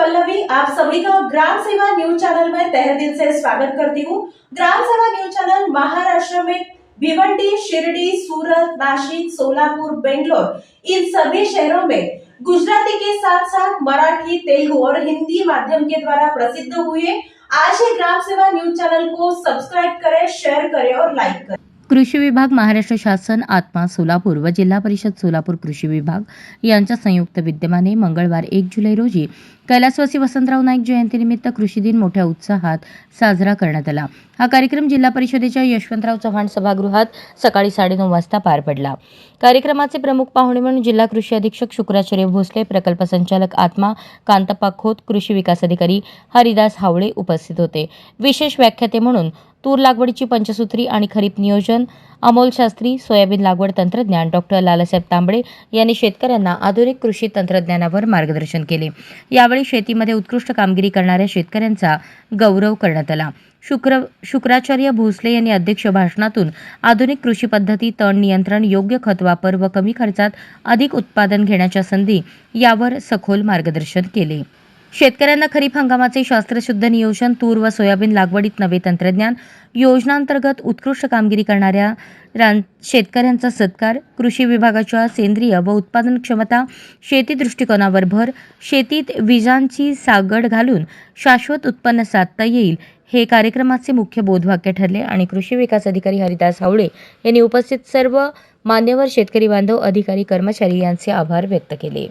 पल्लवी आप सभी का ग्राम सेवा न्यूज चैनल में तहे दिल से स्वागत करती हूँ। ग्राम सेवा न्यूज चैनल महाराष्ट्र में भिवंडी, शिरडी, सूरत, नासिक, सोलापुर, बेंगलोर इन सभी शहरों में गुजराती के साथ साथ मराठी, तेलुगु और हिंदी माध्यम के द्वारा प्रसिद्ध हुए। आज ही ग्राम सेवा न्यूज चैनल को सब्सक्राइब करें, शेयर करें और लाइक करें। कृषी विभाग, महाराष्ट्र शासन, आत्मा सोलापूर व जिल्हा परिषद सोलापूर कृषी विभाग यांच्या संयुक्त विद्यमाने मंगळवार 1 जुलै रोजी कैलासवासी वसंतराव नाईक जयंतीनिमित्त कृषी दिन मोठ्या उत्साहात साजरा करण्यात आला। हा कार्यक्रम जिल्हा परिषदेच्या यशवंतराव चव्हाण सभागृहात सकाळी 9:30 वाजता पार पडला। कार्यक्रमाचे प्रमुख पाहुणे म्हणून जिल्हा कृषी अधीक्षक शुक्राचार्य भोसले, प्रकल्प संचालक आत्मा कांतप्पा खोत, कृषी विकास अधिकारी हरिदास हावळे उपस्थित होते। विशेष व्याख्याते म्हणून तूर लागवडीची पंचसूत्री आणि खरीप नियोजन अमोल शास्त्री, सोयाबीन लागवड तंत्रज्ञान डॉक्टर लालासाहेब तांबडे यांनी शेतकऱ्यांना आधुनिक कृषी तंत्रज्ञानावर मार्गदर्शन केले। यावेळी शेतीमध्ये उत्कृष्ट कामगिरी करणाऱ्या शेतकऱ्यांचा गौरव करण्यात आला। शुक्राचार्य भोसले यांनी अध्यक्ष भाषणातून आधुनिक कृषी पद्धती, तण नियंत्रण, योग्य खत वापर व कमी खर्चात अधिक उत्पादन घेण्याच्या संधी यावर सखोल मार्गदर्शन केले। शेतकऱ्यांना खरीप हंगामाचे शास्त्रशुद्ध नियोजन, तूर व सोयाबीन लागवडीत नवे तंत्रज्ञान, योजनांतर्गत उत्कृष्ट कामगिरी करणाऱ्या शेतकऱ्यांचा सत्कार, कृषी विभागाच्या सेंद्रिय व उत्पादन क्षमता, शेती दृष्टिकोनावर भर, शेतीत विजांची सागड घालून शाश्वत उत्पन्न साधता येईल हे कार्यक्रमाचे मुख्य बोधवाक्य ठरले आणि कृषी विकास अधिकारी हरिदास हावळे यांनी उपस्थित सर्व मान्यवर शेतकरी बांधव, अधिकारी, कर्मचारी यांचे आभार व्यक्त केले।